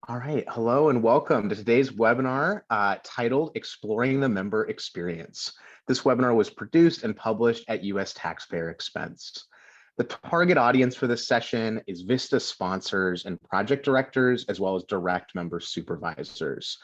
All right, hello and welcome to today's webinar titled Exploring the Member Experience. This webinar was produced and published at US taxpayer expense. The target audience for this session is Vista sponsors and project directors, as well as direct member supervisors.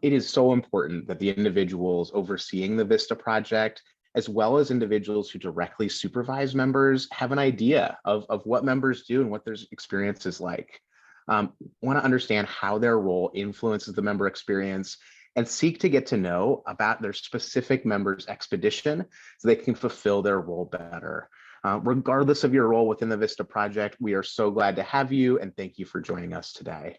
It is so important that the individuals overseeing the Vista project, as well as individuals who directly supervise members, have an idea of what members do and what their experience is like. Want to understand how their role influences the member experience and seek to get to know about their specific member's expedition so they can fulfill their role better. Regardless of your role within the Vista project, we are so glad to have you and thank you for joining us today.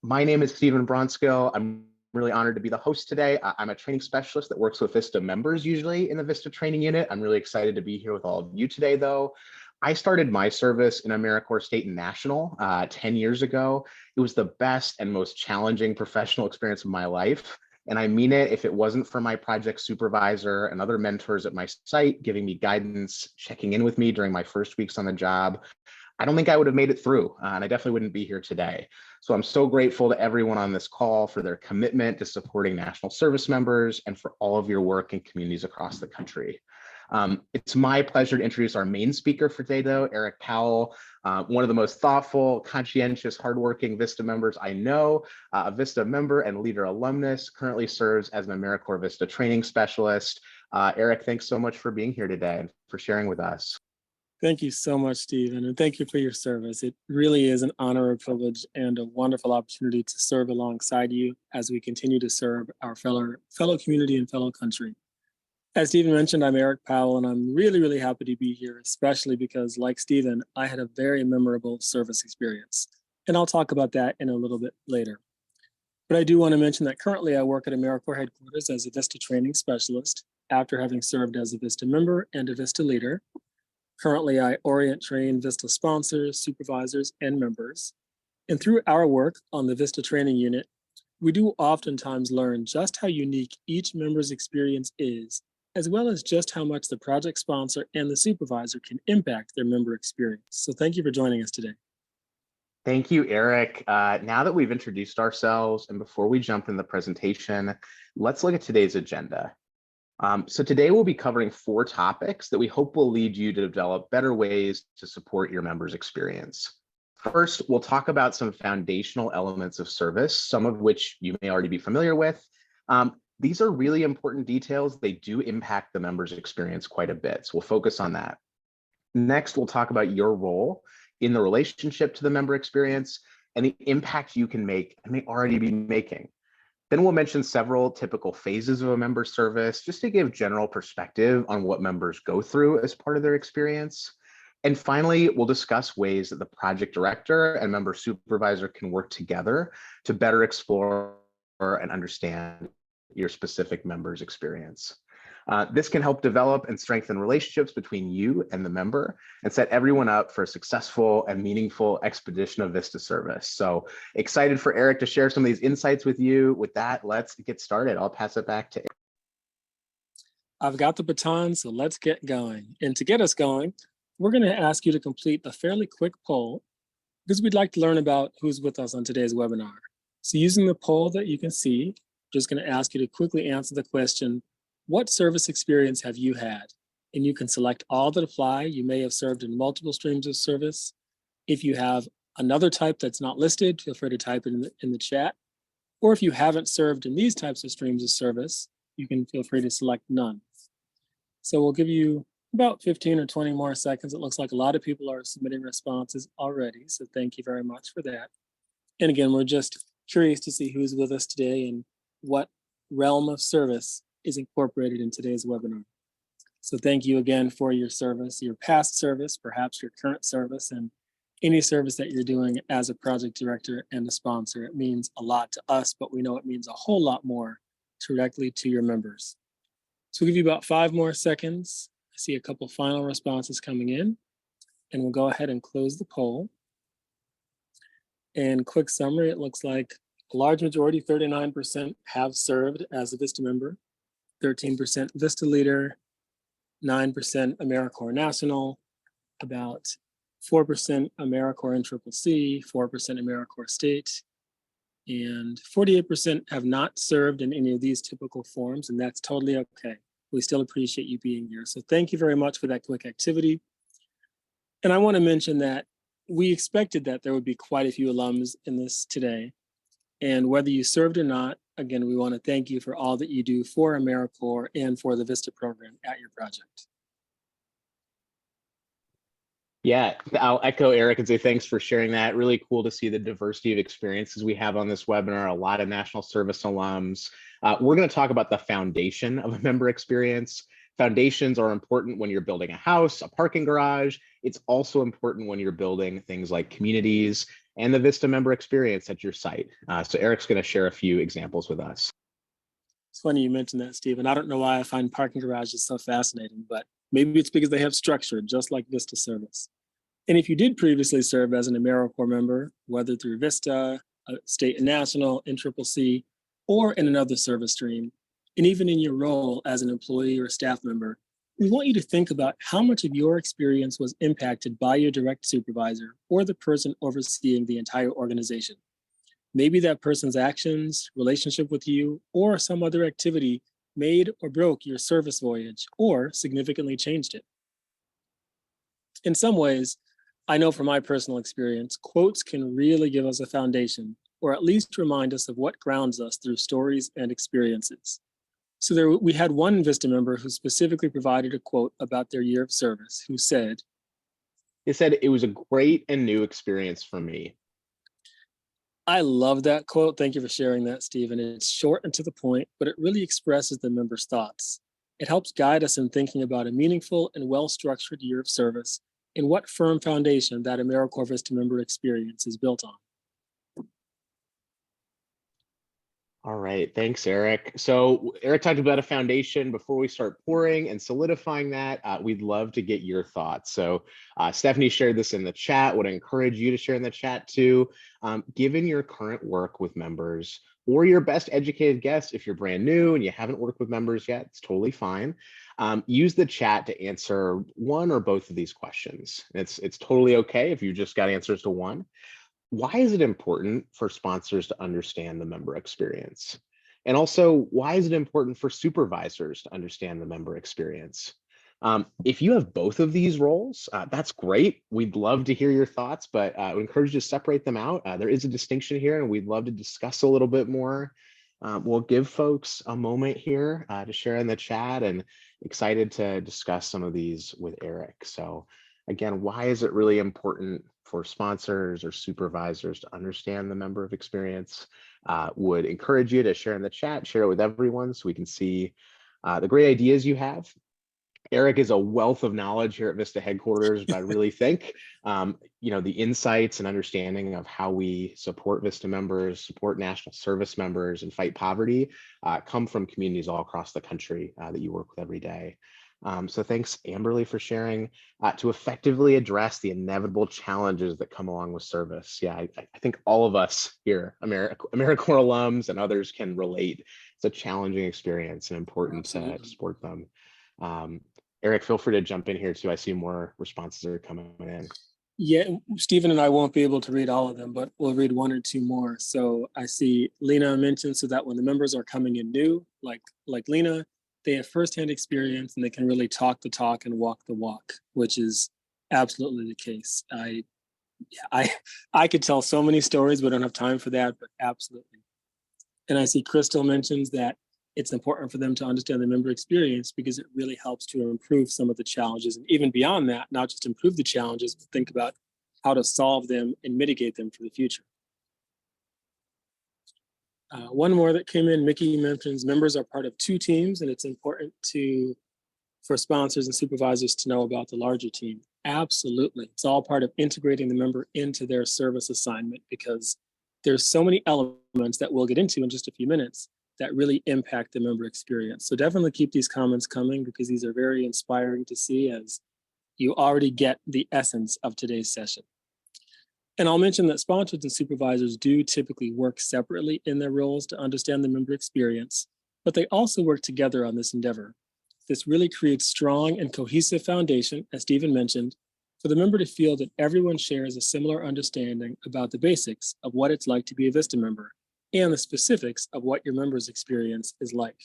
My name is Stephen Bronskill. I'm really honored to be the host today. I'm a training specialist that works with Vista members usually in the Vista training unit. I'm really excited to be here with all of you today though. I started my service in AmeriCorps State and National 10 years ago. It was the best and most challenging professional experience of my life. And I mean it, if it wasn't for my project supervisor and other mentors at my site giving me guidance, checking in with me during my first weeks on the job, I don't think I would have made it through, and I definitely wouldn't be here today. So I'm so grateful to everyone on this call for their commitment to supporting national service members and for all of your work in communities across the country. It's my pleasure to introduce our main speaker for today, though, Eric Powell, one of the most thoughtful, conscientious, hardworking Vista members I know, a Vista member and leader alumnus, currently serves as an AmeriCorps Vista training specialist. Eric, thanks so much for being here today and for sharing with us. Thank you so much, Stephen, and thank you for your service. It really is an honor, a privilege, and a wonderful opportunity to serve alongside you as we continue to serve our fellow community and fellow country. As Stephen mentioned, I'm Eric Powell, and I'm really happy to be here, especially because, like Stephen, I had a very memorable service experience. And I'll talk about that in a little bit later. But I do want to mention that currently I work at AmeriCorps headquarters as a Vista training specialist after having served as a Vista member and a Vista leader. Currently, I orient train Vista sponsors, supervisors, and members. And through our work on the Vista training unit, we do oftentimes learn just how unique each member's experience is, as well as just how much the project sponsor and the supervisor can impact their member experience. So thank you for joining us today. Thank you, Eric. Now that we've introduced ourselves and before we jump in the presentation, let's look at today's agenda. So today we'll be covering 4 topics that we hope will lead you to develop better ways to support your members' experience. First, we'll talk about some foundational elements of service, some of which you may already be familiar with. These are really important details. They do impact the member's experience quite a bit, so we'll focus on that. Next, we'll talk about your role in the relationship to the member experience and the impact you can make and may already be making. Then we'll mention several typical phases of a member service just to give general perspective on what members go through as part of their experience. And finally, we'll discuss ways that the project director and member supervisor can work together to better explore and understand your specific member's experience. This can help develop and strengthen relationships between you and the member and set everyone up for a successful and meaningful expedition of Vista service. So excited for Eric to share some of these insights with you. With that, let's get started. I'll pass it back to Eric. I've got the baton, so let's get going. And to get us going, we're going to ask you to complete a fairly quick poll because we'd like to learn about who's with us on today's webinar. So using the poll that you can see, just going to ask you to quickly answer the question, what service experience have you had? And you can select all that apply. You may have served in multiple streams of service. If you have another type that's not listed, feel free to type it in the chat. Or if you haven't served in these types of streams of service, you can feel free to select none. So we'll give you about 15 or 20 more seconds. It looks like a lot of people are submitting responses already. So thank you very much for that. And again, we're just curious to see who's with us today and what realm of service is incorporated in today's webinar. So thank you again for your service, your past service, perhaps your current service, and any service that you're doing as a project director and a sponsor. It means a lot to us, but we know it means a whole lot more directly to your members. So we'll give you about 5 more seconds. I see a couple final responses coming in, and we'll go ahead and close the poll. And quick summary, it looks like a large majority, 39%, have served as a Vista member, 13% Vista leader, 9% AmeriCorps National, about 4% AmeriCorps NCCC, 4% AmeriCorps State, And 48% have not served in any of these typical forms, and that's totally okay. We still appreciate you being here. So thank you very much for that quick activity. And I want to mention that we expected that there would be quite a few alums in this today. And whether you served or not, again, we want to thank you for all that you do for AmeriCorps and for the VISTA program at your project. Yeah, I'll echo Eric and say thanks for sharing that. Really cool to see the diversity of experiences we have on this webinar, a lot of national service alums. We're going to talk about the foundation of a member experience. Foundations are important when you're building a house, a parking garage. It's also important when you're building things like communities and the VISTA member experience at your site. So Eric's going to share a few examples with us. It's funny you mentioned that, Stephen. I don't know why I find parking garages so fascinating, but maybe it's because they have structure, just like VISTA service. And if you did previously serve as an AmeriCorps member, whether through VISTA, state and national, NCCC, or in another service stream, and even in your role as an employee or staff member, we want you to think about how much of your experience was impacted by your direct supervisor or the person overseeing the entire organization. Maybe that person's actions, relationship with you, or some other activity made or broke your service voyage or significantly changed it. In some ways, I know from my personal experience, quotes can really give us a foundation, or at least remind us of what grounds us through stories and experiences. So we had one VISTA member who specifically provided a quote about their year of service, who said, He said, "It was a great and new experience for me." I love that quote. Thank you for sharing that, Stephen. It's short and to the point, but it really expresses the member's thoughts. It helps guide us in thinking about a meaningful and well-structured year of service and what firm foundation that AmeriCorps VISTA member experience is built on. All right, thanks, Eric. So Eric talked about a foundation. Before we start pouring and solidifying that, we'd love to get your thoughts. So Stephanie shared this in the chat. Would encourage you to share in the chat too. Given your current work with members or your best educated guess, if you're brand new and you haven't worked with members yet, it's totally fine. Use the chat to answer one or both of these questions. It's totally okay if you just got answers to one. Why is it important for sponsors to understand the member experience? And also, why is it important for supervisors to understand the member experience? If you have both of these roles, that's great. We'd love to hear your thoughts, but I would encourage you to separate them out. There is a distinction here, and we'd love to discuss a little bit more. We'll give folks a moment here to share in the chat, and excited to discuss some of these with Eric. So again, why is it really important for sponsors or supervisors to understand the member of experience? Would encourage you to share in the chat, share it with everyone so we can see the great ideas you have. Eric is a wealth of knowledge here at VISTA headquarters, but I really think the insights and understanding of how we support VISTA members, support national service members, and fight poverty come from communities all across the country that you work with every day. So thanks, Amberly, for sharing. To effectively address the inevitable challenges that come along with service. Yeah, I think all of us here, AmeriCorps alums and others, can relate. It's a challenging experience and important to support them. Eric, feel free to jump in here too. I see more responses are coming in. Yeah, Stephen and I won't be able to read all of them, but we'll read one or two more. So I see Lena mentioned so that when the members are coming in new, like Lena, they have firsthand experience and they can really talk the talk and walk the walk, which is absolutely the case. I could tell so many stories, but I don't have time for that, but absolutely. And I see Crystal mentions that it's important for them to understand the member experience because it really helps to improve some of the challenges. And even beyond that, not just improve the challenges, but think about how to solve them and mitigate them for the future. One more that came in, Mickey mentions members are part of two teams and it's important for sponsors and supervisors to know about the larger team. Absolutely. It's all part of integrating the member into their service assignment because there's so many elements that we'll get into in just a few minutes that really impact the member experience. So definitely keep these comments coming because these are very inspiring to see as you already get the essence of today's session. And I'll mention that sponsors and supervisors do typically work separately in their roles to understand the member experience, but they also work together on this endeavor. This really creates strong and cohesive foundation, as Stephen mentioned, for the member to feel that everyone shares a similar understanding about the basics of what it's like to be a VISTA member and the specifics of what your members' experience is like.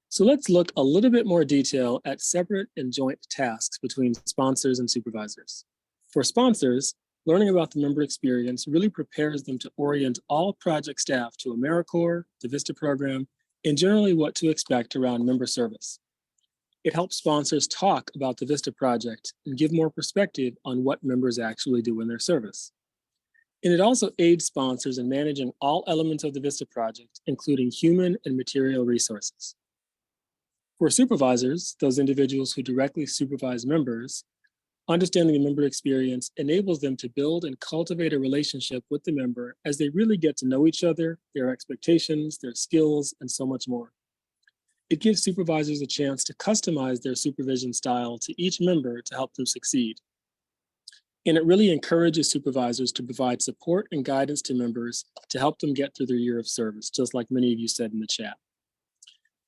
So let's look a little bit more detail at separate and joint tasks between sponsors and supervisors. For sponsors, learning about the member experience really prepares them to orient all project staff to AmeriCorps, the VISTA program, and generally what to expect around member service. It helps sponsors talk about the VISTA project and give more perspective on what members actually do in their service. And it also aids sponsors in managing all elements of the VISTA project, including human and material resources. For supervisors, those individuals who directly supervise members, understanding the member experience enables them to build and cultivate a relationship with the member as they really get to know each other, their expectations, their skills, and so much more. It gives supervisors a chance to customize their supervision style to each member to help them succeed. And it really encourages supervisors to provide support and guidance to members to help them get through their year of service, just like many of you said in the chat.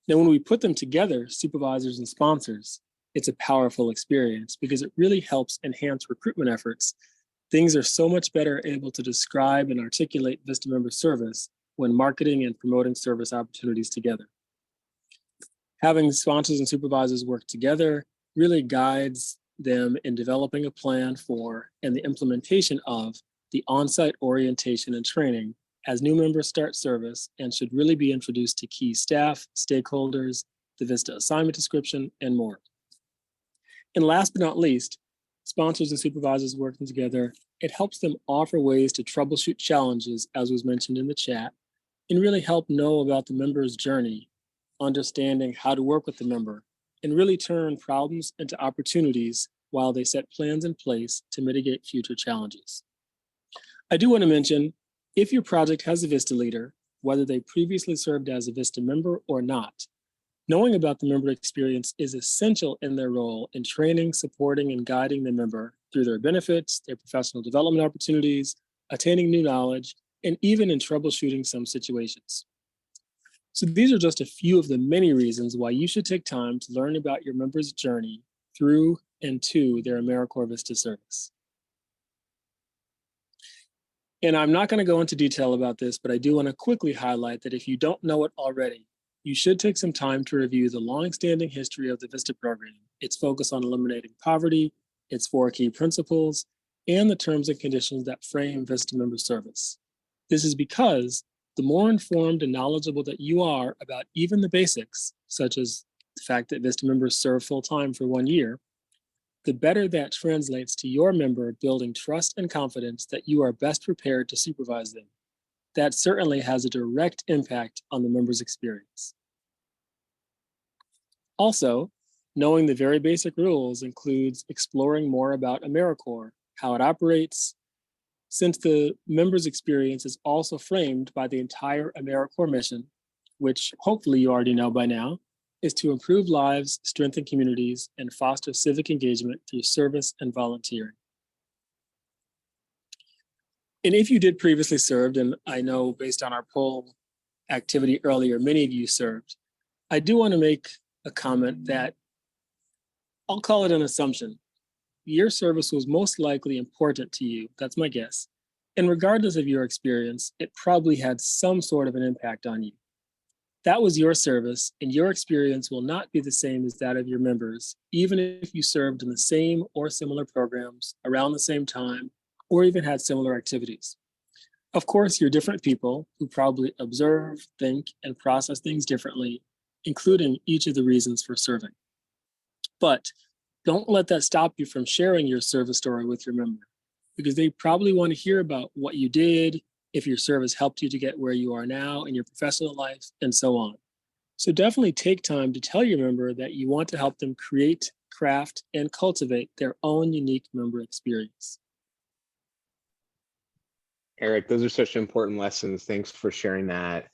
Now, when we put them together, supervisors and sponsors, it's a powerful experience because it really helps enhance recruitment efforts. Things are so much better able to describe and articulate VISTA member service when marketing and promoting service opportunities together. Having sponsors and supervisors work together really guides them in developing a plan for and the implementation of the on-site orientation and training as new members start service and should really be introduced to key staff, stakeholders, the VISTA assignment description, and more. And last but not least, sponsors and supervisors working together, it helps them offer ways to troubleshoot challenges, as was mentioned in the chat, and really help know about the member's journey, understanding how to work with the member, and really turn problems into opportunities while they set plans in place to mitigate future challenges. I do want to mention, if your project has a VISTA leader, whether they previously served as a VISTA member or not, knowing about the member experience is essential in their role in training, supporting, and guiding the member through their benefits, their professional development opportunities, attaining new knowledge, and even in troubleshooting some situations. So these are just a few of the many reasons why you should take time to learn about your members' journey through and to their AmeriCorps VISTA service. And I'm not going to go into detail about this, but I do want to quickly highlight that if you don't know it already, you should take some time to review the long-standing history of the VISTA program, its focus on eliminating poverty, its 4 key principles, and the terms and conditions that frame VISTA member service. This is because the more informed and knowledgeable that you are about even the basics, such as the fact that VISTA members serve full-time for 1 year, the better that translates to your member building trust and confidence that you are best prepared to supervise them. That certainly has a direct impact on the member's experience. Also, knowing the very basic rules includes exploring more about AmeriCorps, how it operates, since the member's experience is also framed by the entire AmeriCorps mission, which hopefully you already know by now, is to improve lives, strengthen communities, and foster civic engagement through service and volunteering. And if you did previously serve, and I know based on our poll activity earlier, many of you served, I do want to make a comment that I'll call it an assumption. Your service was most likely important to you, that's my guess. And regardless of your experience, it probably had some sort of an impact on you. That was your service, and your experience will not be the same as that of your members, even if you served in the same or similar programs around the same time, or even had similar activities. Of course, you're different people who probably observe, think, and process things differently, including each of the reasons for serving. But don't let that stop you from sharing your service story with your member, because they probably want to hear about what you did, if your service helped you to get where you are now in your professional life, and so on. So definitely take time to tell your member that you want to help them create, craft, and cultivate their own unique member experience. Eric, those are such important lessons. Thanks for sharing that.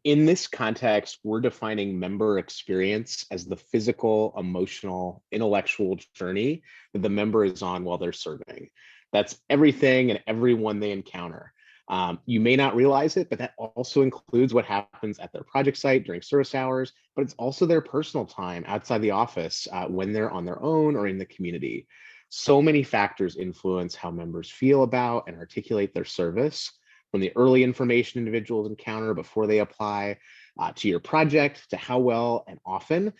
In this context, we're defining member experience as the physical, emotional, intellectual journey that the member is on while they're serving. That's everything and everyone they encounter. You may not realize it, but that also includes what happens at their project site during service hours, but it's also their personal time outside the office when they're on their own or in the community. So many factors influence how members feel about and articulate their service, from the early information individuals encounter before they apply, to your project, to how well and often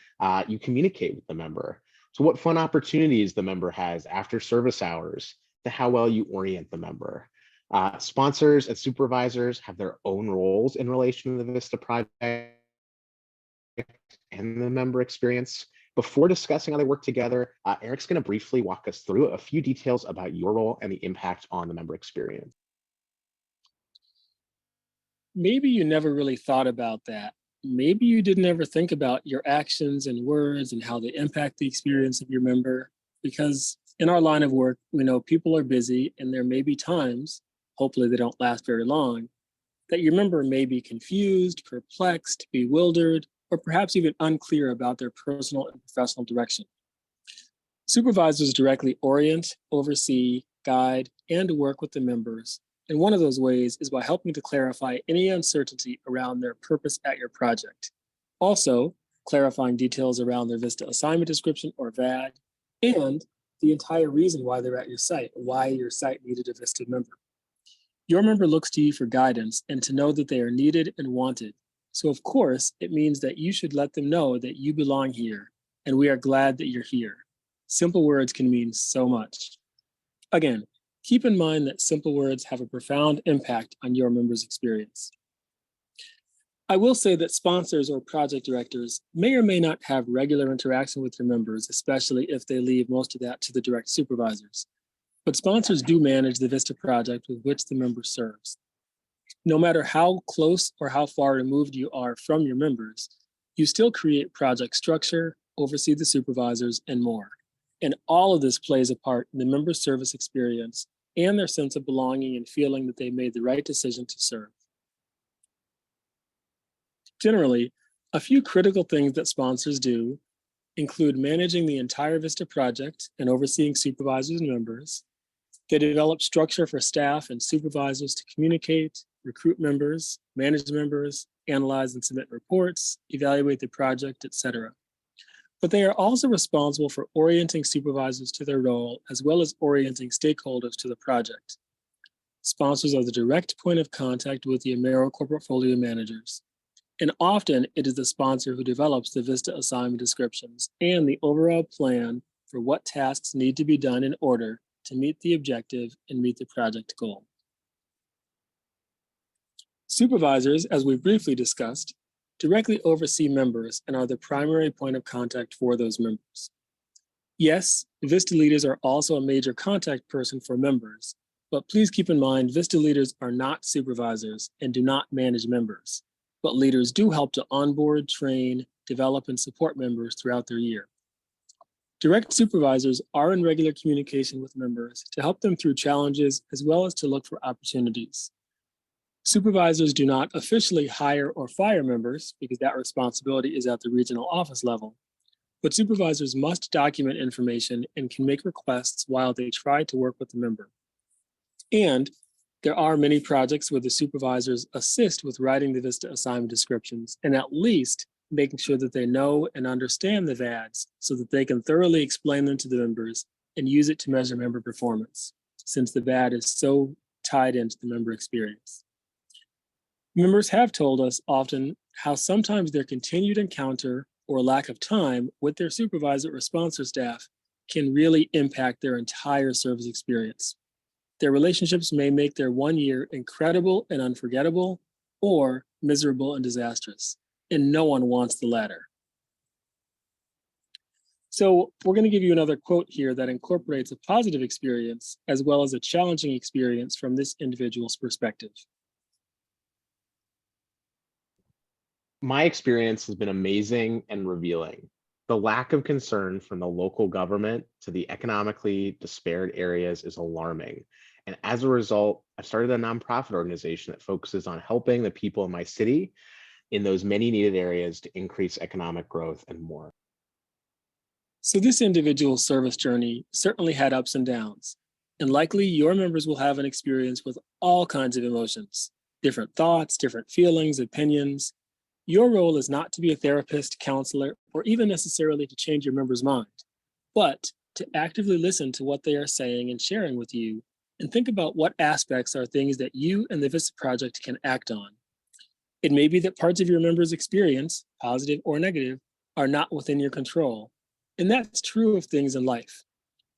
you communicate with the member. So what fun opportunities the member has after service hours, to how well you orient the member. Sponsors and supervisors have their own roles in relation to the Vista project and the member experience. Before discussing how they work together, Eric's going to briefly walk us through a few details about your role and the impact on the member experience. Maybe you never really thought about that. Maybe you didn't ever think about your actions and words and how they impact the experience of your member. Because in our line of work, we know people are busy and there may be times, hopefully they don't last very long, that your member may be confused, perplexed, bewildered, or perhaps even unclear about their personal and professional direction. Supervisors directly orient, oversee, guide, and work with the members. And one of those ways is by helping to clarify any uncertainty around their purpose at your project. Also, clarifying details around their Vista assignment description or VAD, and the entire reason why they're at your site, why your site needed a Vista member. Your member looks to you for guidance and to know that they are needed and wanted. So of course, it means that you should let them know that you belong here and we are glad that you're here. Simple words can mean so much. Again, keep in mind that simple words have a profound impact on your members' experience. I will say that sponsors or project directors may or may not have regular interaction with their members, especially if they leave most of that to the direct supervisors. But sponsors do manage the Vista project with which the member serves. No matter how close or how far removed you are from your members, you still create project structure, oversee the supervisors, and more. And all of this plays a part in the member service experience and their sense of belonging and feeling that they made the right decision to serve. Generally, a few critical things that sponsors do include managing the entire Vista project and overseeing supervisors and members. They develop structure for staff and supervisors to communicate, recruit members, manage members, analyze and submit reports, evaluate the project, etc. But they are also responsible for orienting supervisors to their role, as well as orienting stakeholders to the project. Sponsors are the direct point of contact with the AmeriCorps portfolio managers. And often it is the sponsor who develops the Vista assignment descriptions and the overall plan for what tasks need to be done in order to meet the objective and meet the project goal. Supervisors, as we briefly discussed, directly oversee members and are the primary point of contact for those members. Yes, Vista leaders are also a major contact person for members, but please keep in mind Vista leaders are not supervisors and do not manage members, but leaders do help to onboard, train, develop, and support members throughout their year. Direct supervisors are in regular communication with members to help them through challenges as well as to look for opportunities. Supervisors do not officially hire or fire members because that responsibility is at the regional office level, but supervisors must document information and can make requests while they try to work with the member. And there are many projects where the supervisors assist with writing the Vista assignment descriptions and at least making sure that they know and understand the VADs so that they can thoroughly explain them to the members and use it to measure member performance, since the VAD is so tied into the member experience. Members have told us often how sometimes their continued encounter or lack of time with their supervisor or sponsor staff can really impact their entire service experience. Their relationships may make their 1 year incredible and unforgettable, or miserable and disastrous, and no one wants the latter. So we're going to give you another quote here that incorporates a positive experience as well as a challenging experience from this individual's perspective. My experience has been amazing and revealing. The lack of concern from the local government to the economically disparate areas is alarming. And as a result, I've started a nonprofit organization that focuses on helping the people in my city in those many needed areas to increase economic growth and more. So this individual's service journey certainly had ups and downs, and likely your members will have an experience with all kinds of emotions, different thoughts, different feelings, opinions. Your role is not to be a therapist, counselor, or even necessarily to change your member's mind, but to actively listen to what they are saying and sharing with you, and think about what aspects are things that you and the VISTA project can act on. It may be that parts of your members' experience, positive or negative, are not within your control, and that's true of things in life.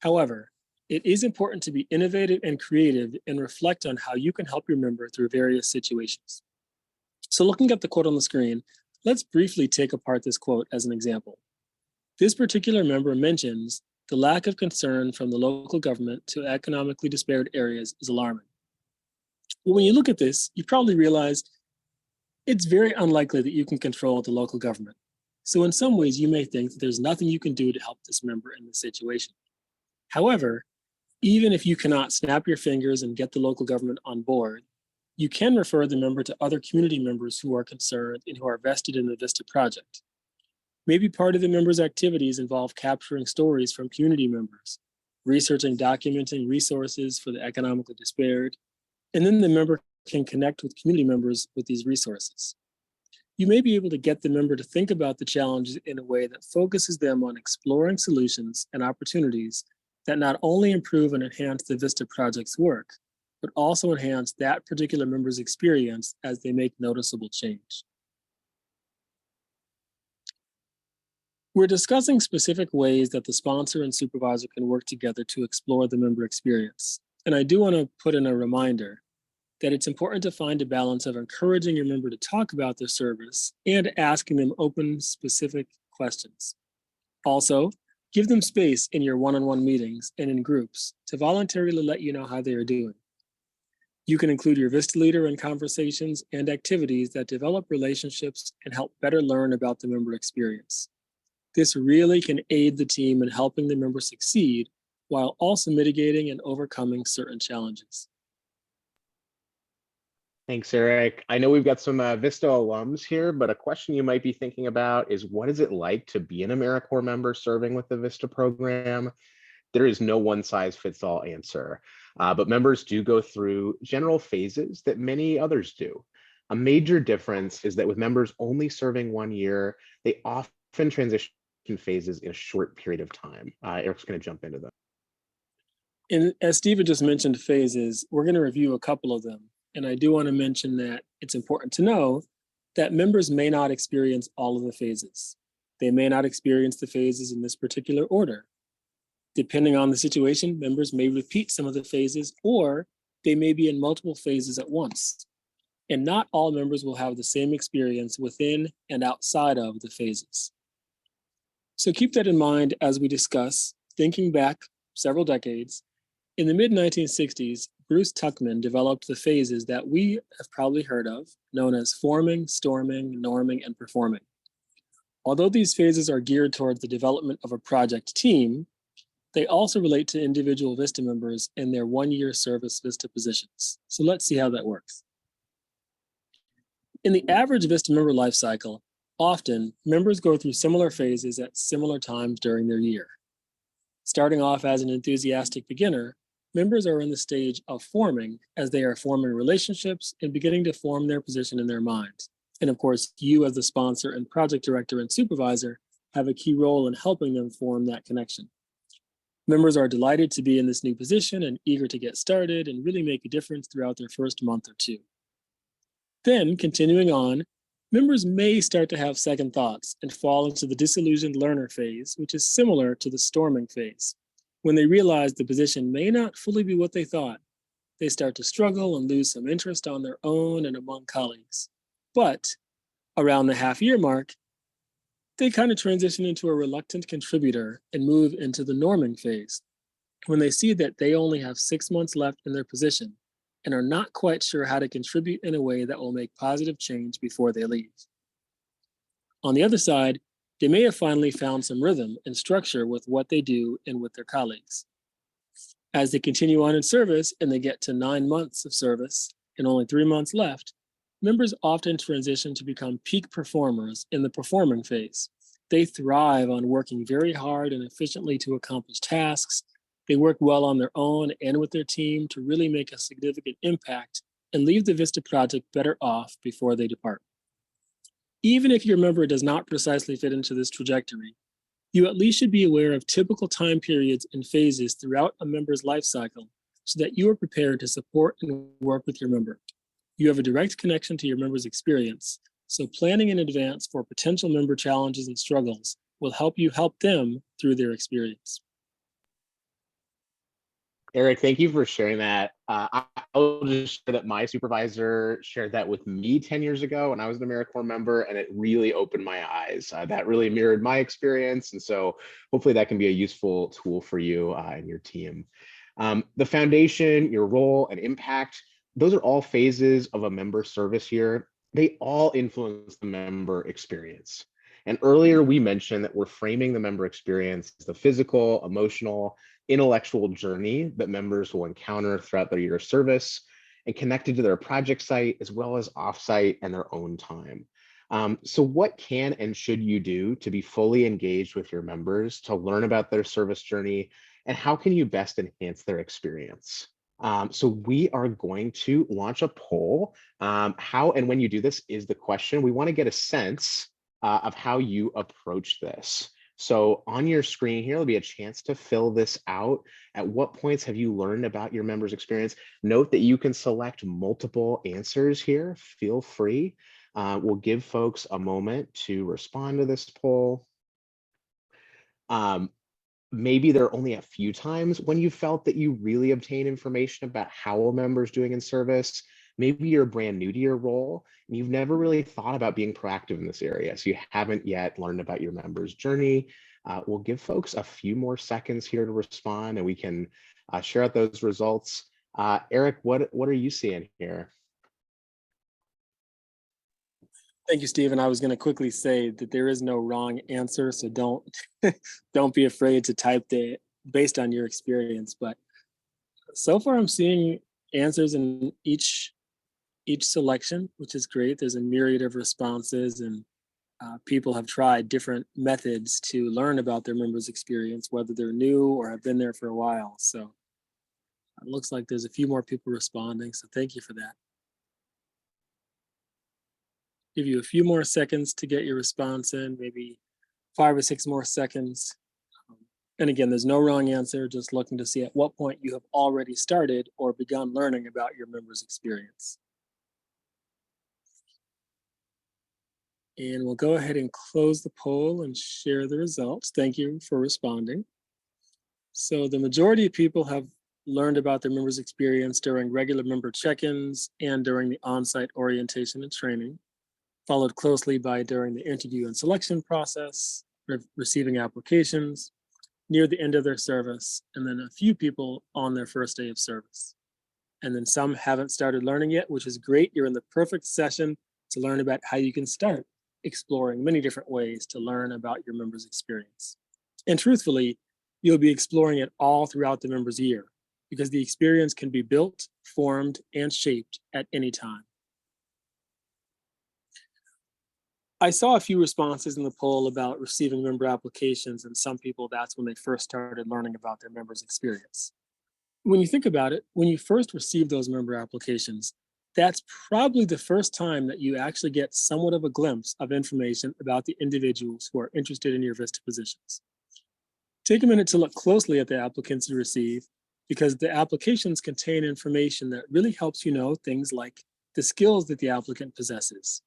However, it is important to be innovative and creative and reflect on how you can help your member through various situations. So looking at the quote on the screen, let's briefly take apart this quote as an example. This particular member mentions the lack of concern from the local government to economically disparate areas is alarming. Well, when you look at this, you probably realize it's very unlikely that you can control the local government. So in some ways, you may think that there's nothing you can do to help this member in this situation. However, even if you cannot snap your fingers and get the local government on board, you can refer the member to other community members who are concerned and who are vested in the VISTA project. Maybe part of the member's activities involve capturing stories from community members, researching, documenting resources for the economically disparate, and then the member can connect with community members with these resources. You may be able to get the member to think about the challenges in a way that focuses them on exploring solutions and opportunities that not only improve and enhance the VISTA project's work, but also enhance that particular member's experience as they make noticeable change. We're discussing specific ways that the sponsor and supervisor can work together to explore the member experience. And I do want to put in a reminder that it's important to find a balance of encouraging your member to talk about their service and asking them open, specific questions. Also, give them space in your one-on-one meetings and in groups to voluntarily let you know how they are doing. You can include your VISTA leader in conversations and activities that develop relationships and help better learn about the member experience. This really can aid the team in helping the member succeed while also mitigating and overcoming certain challenges. Thanks, Eric. I know we've got some VISTA alums here, but a question you might be thinking about is, what is it like to be an AmeriCorps member serving with the VISTA program? There is no one-size-fits-all answer, but members do go through general phases that many others do. A major difference is that with members only serving 1 year, they often transition phases in a short period of time. Eric's going to jump into that. And as Steve had just mentioned phases, we're going to review a couple of them. And I do want to mention that it's important to know that members may not experience all of the phases. They may not experience the phases in this particular order. Depending on the situation, members may repeat some of the phases, or they may be in multiple phases at once. And not all members will have the same experience within and outside of the phases. So keep that in mind as we discuss, thinking back several decades. In the mid-1960s, Bruce Tuckman developed the phases that we have probably heard of, known as forming, storming, norming, and performing. Although these phases are geared towards the development of a project team, they also relate to individual VISTA members in their 1-year service VISTA positions. So let's see how that works. In the average VISTA member life cycle, often members go through similar phases at similar times during their year. Starting off as an enthusiastic beginner, members are in the stage of forming as they are forming relationships and beginning to form their position in their mind. And of course, you as the sponsor and project director and supervisor have a key role in helping them form that connection. Members are delighted to be in this new position and eager to get started and really make a difference throughout their first month or two. Then, continuing on, members may start to have second thoughts and fall into the disillusioned learner phase, which is similar to the storming phase. When they realize the position may not fully be what they thought, they start to struggle and lose some interest on their own and among colleagues. But around the half-year mark, they kind of transition into a reluctant contributor and move into the norming phase, when they see that they only have 6 months left in their position and are not quite sure how to contribute in a way that will make positive change before they leave. On the other side, they may have finally found some rhythm and structure with what they do and with their colleagues. As they continue on in service and they get to 9 months of service and only 3 months left, members often transition to become peak performers in the performing phase. They thrive on working very hard and efficiently to accomplish tasks. They work well on their own and with their team to really make a significant impact and leave the VISTA project better off before they depart. Even if your member does not precisely fit into this trajectory, You at least should be aware of typical time periods and phases throughout a member's life cycle so that you are prepared to support and work with your member. You have a direct connection to your member's experience, so planning in advance for potential member challenges and struggles will help you help them through their experience. Eric, thank you for sharing that. I'll just share that my supervisor shared that with me 10 years ago when I was an AmeriCorps member, and it really opened my eyes. That really mirrored my experience. And so hopefully that can be a useful tool for you and your team. The foundation, your role, and impact, those are all phases of a member service here. They all influence the member experience. And earlier we mentioned that we're framing the member experience as the physical, emotional, intellectual journey that members will encounter throughout their year of service and connected to their project site as well as offsite and their own time. So what can and should you do to be fully engaged with your members, to learn about their service journey, and how can you best enhance their experience? So we are going to launch a poll. How and when you do this is the question. We want to get a sense of how you approach this. So on your screen here, there'll be a chance to fill this out. At what points have you learned about your members' experience? Note that you can select multiple answers here. Feel free. We'll give folks a moment to respond to this poll. Maybe there are only a few times when you felt that you really obtain information about how a member is doing in service. Maybe you're brand new to your role and you've never really thought about being proactive in this area. So you haven't yet learned about your member's journey. We'll give folks a few more seconds here to respond and we can share out those results. Eric, what are you seeing here? Thank you, Stephen. I was going to quickly say that there is no wrong answer, so don't be afraid to type based on your experience. But so far, I'm seeing answers in each selection, which is great. There's a myriad of responses, and people have tried different methods to learn about their members' experience, whether they're new or have been there for a while. So it looks like there's a few more people responding. So thank you for that. Give you a few more seconds to get your response in, maybe 5 or 6 more seconds. And again, there's no wrong answer, just looking to see at what point you have already started or begun learning about your members' experience. And we'll go ahead and close the poll and share the results. Thank you for responding. So the majority of people have learned about their members' experience during regular member check-ins and during the on-site orientation and training, followed closely by during the interview and selection process, receiving applications, near the end of their service, and then a few people on their first day of service. And then some haven't started learning yet, which is great. You're in the perfect session to learn about how you can start exploring many different ways to learn about your members' experience. And truthfully, you'll be exploring it all throughout the member's year because the experience can be built, formed, and shaped at any time. I saw a few responses in the poll about receiving member applications, and some people, that's when they first started learning about their members' experience. When you think about it, when you first receive those member applications, that's probably the first time that you actually get somewhat of a glimpse of information about the individuals who are interested in your VISTA positions. Take a minute to look closely at the applicants you receive, because the applications contain information that really helps you know things like the skills that the applicant possesses.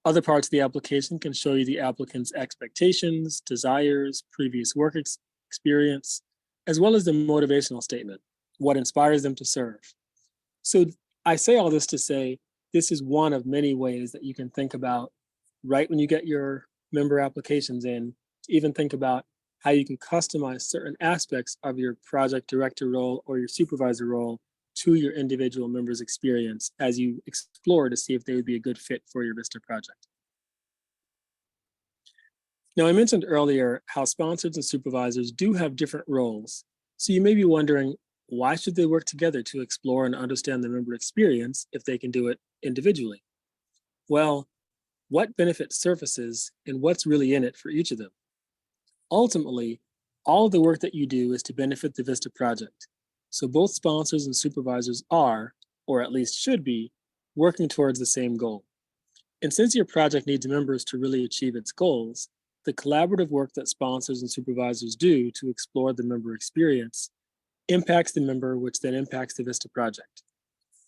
Other parts of the application can show you the applicant's expectations, desires, previous work experience, as well as the motivational statement, what inspires them to serve. So I say all this to say, this is one of many ways that you can think about right when you get your member applications in, even think about how you can customize certain aspects of your project director role or your supervisor role to your individual member's experience as you explore to see if they would be a good fit for your VISTA project. Now, I mentioned earlier how sponsors and supervisors do have different roles. So you may be wondering, why should they work together to explore and understand the member experience if they can do it individually? Well, what benefit surfaces and what's really in it for each of them? Ultimately, all of the work that you do is to benefit the VISTA project. So both sponsors and supervisors are, or at least should be, working towards the same goal. And since your project needs members to really achieve its goals, the collaborative work that sponsors and supervisors do to explore the member experience impacts the member, which then impacts the VISTA project.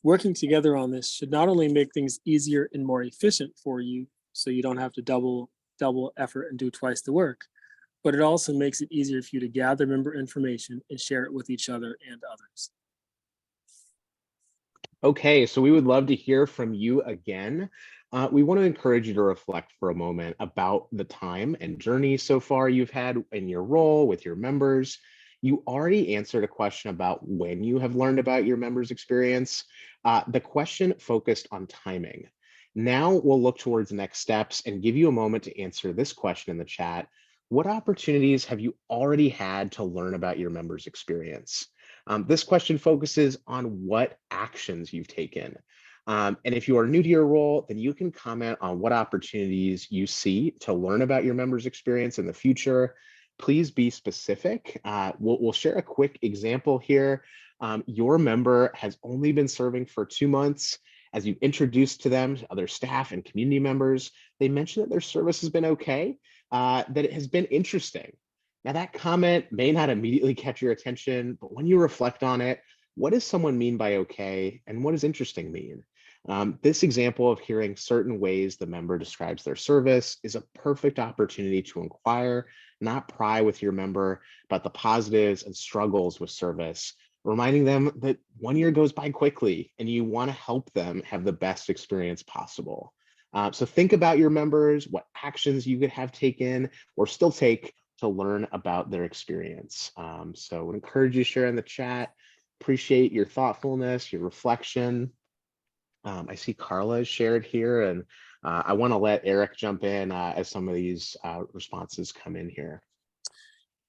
Working together on this should not only make things easier and more efficient for you, so you don't have to double effort and do twice the work, but it also makes it easier for you to gather member information and share it with each other and others. Okay, so we would love to hear from you again. We want to encourage you to reflect for a moment about the time and journey so far you've had in your role with your members. You already answered a question about when you have learned about your members' experience. The question focused on timing. Now we'll look towards next steps and give you a moment to answer this question in the chat. What opportunities have you already had to learn about your members' experience? This question focuses on what actions you've taken. And if you are new to your role, then you can comment on what opportunities you see to learn about your members' experience in the future. Please be specific. We'll share a quick example here. Your member has only been serving for 2 months. As you've introduced to them, to other staff and community members, they mentioned that their service has been okay, that it has been interesting. Now, that comment may not immediately catch your attention, but when you reflect on it, what does someone mean by okay, and what does interesting mean? This example of hearing certain ways the member describes their service is a perfect opportunity to inquire, not pry with your member about the positives and struggles with service, reminding them that 1 year goes by quickly and you want to help them have the best experience possible. So think about your members, what actions you could have taken or still take to learn about their experience. So I would encourage you to share in the chat. Appreciate your thoughtfulness, your reflection. I see Carla is shared here, and I want to let Eric jump in as some of these responses come in here.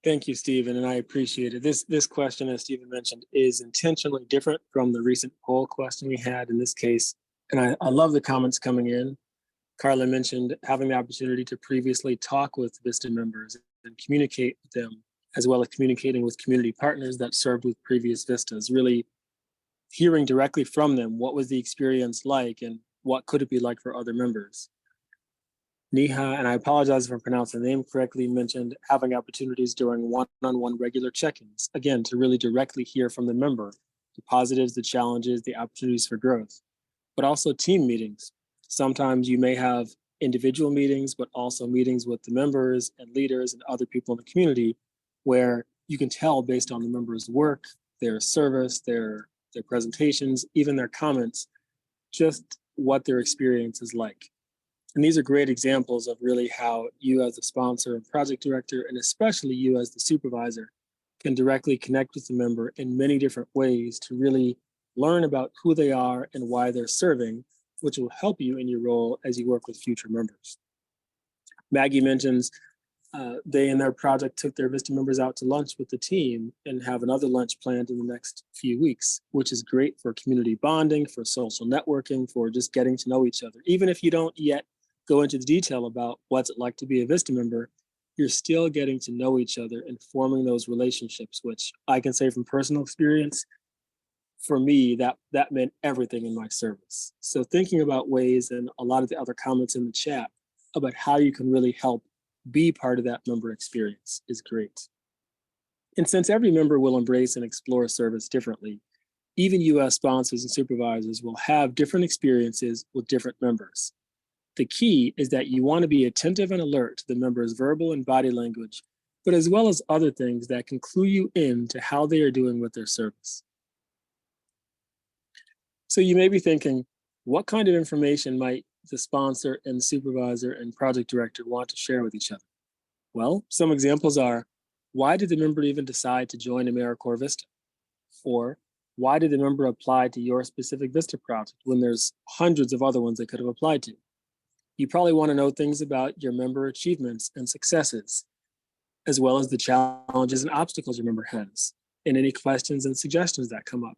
Thank you, Stephen, and I appreciate it. This question, as Stephen mentioned, is intentionally different from the recent poll question we had in this case. And I love the comments coming in. Carla mentioned having the opportunity to previously talk with VISTA members and communicate with them, as well as communicating with community partners that served with previous VISTAs, really hearing directly from them what was the experience like and what could it be like for other members. Neha, and I apologize if I'm pronouncing the name correctly, mentioned having opportunities during one-on-one regular check-ins, again, to really directly hear from the member, the positives, the challenges, the opportunities for growth, but also team meetings. Sometimes you may have individual meetings, but also meetings with the members and leaders and other people in the community where you can tell based on the members' work, their service, their presentations, even their comments, just what their experience is like. And these are great examples of really how you as the sponsor and project director, and especially you as the supervisor, can directly connect with the member in many different ways to really learn about who they are and why they're serving, which will help you in your role as you work with future members. Maggie mentions they and their project took their VISTA members out to lunch with the team and have another lunch planned in the next few weeks, which is great for community bonding, for social networking, for just getting to know each other. Even if you don't yet go into the detail about what's it like to be a VISTA member, you're still getting to know each other and forming those relationships, which I can say from personal experience, for me, that meant everything in my service. So thinking about ways, and a lot of the other comments in the chat about how you can really help be part of that member experience is great. And since every member will embrace and explore service differently, even US sponsors and supervisors will have different experiences with different members. The key is that you want to be attentive and alert to the member's verbal and body language, but as well as other things that can clue you in to how they are doing with their service. So you may be thinking, what kind of information might the sponsor and supervisor and project director want to share with each other? Well, some examples are, why did the member even decide to join AmeriCorps Vista? Or why did the member apply to your specific Vista project when there's hundreds of other ones they could have applied to? You probably want to know things about your member achievements and successes, as well as the challenges and obstacles your member has, and any questions and suggestions that come up.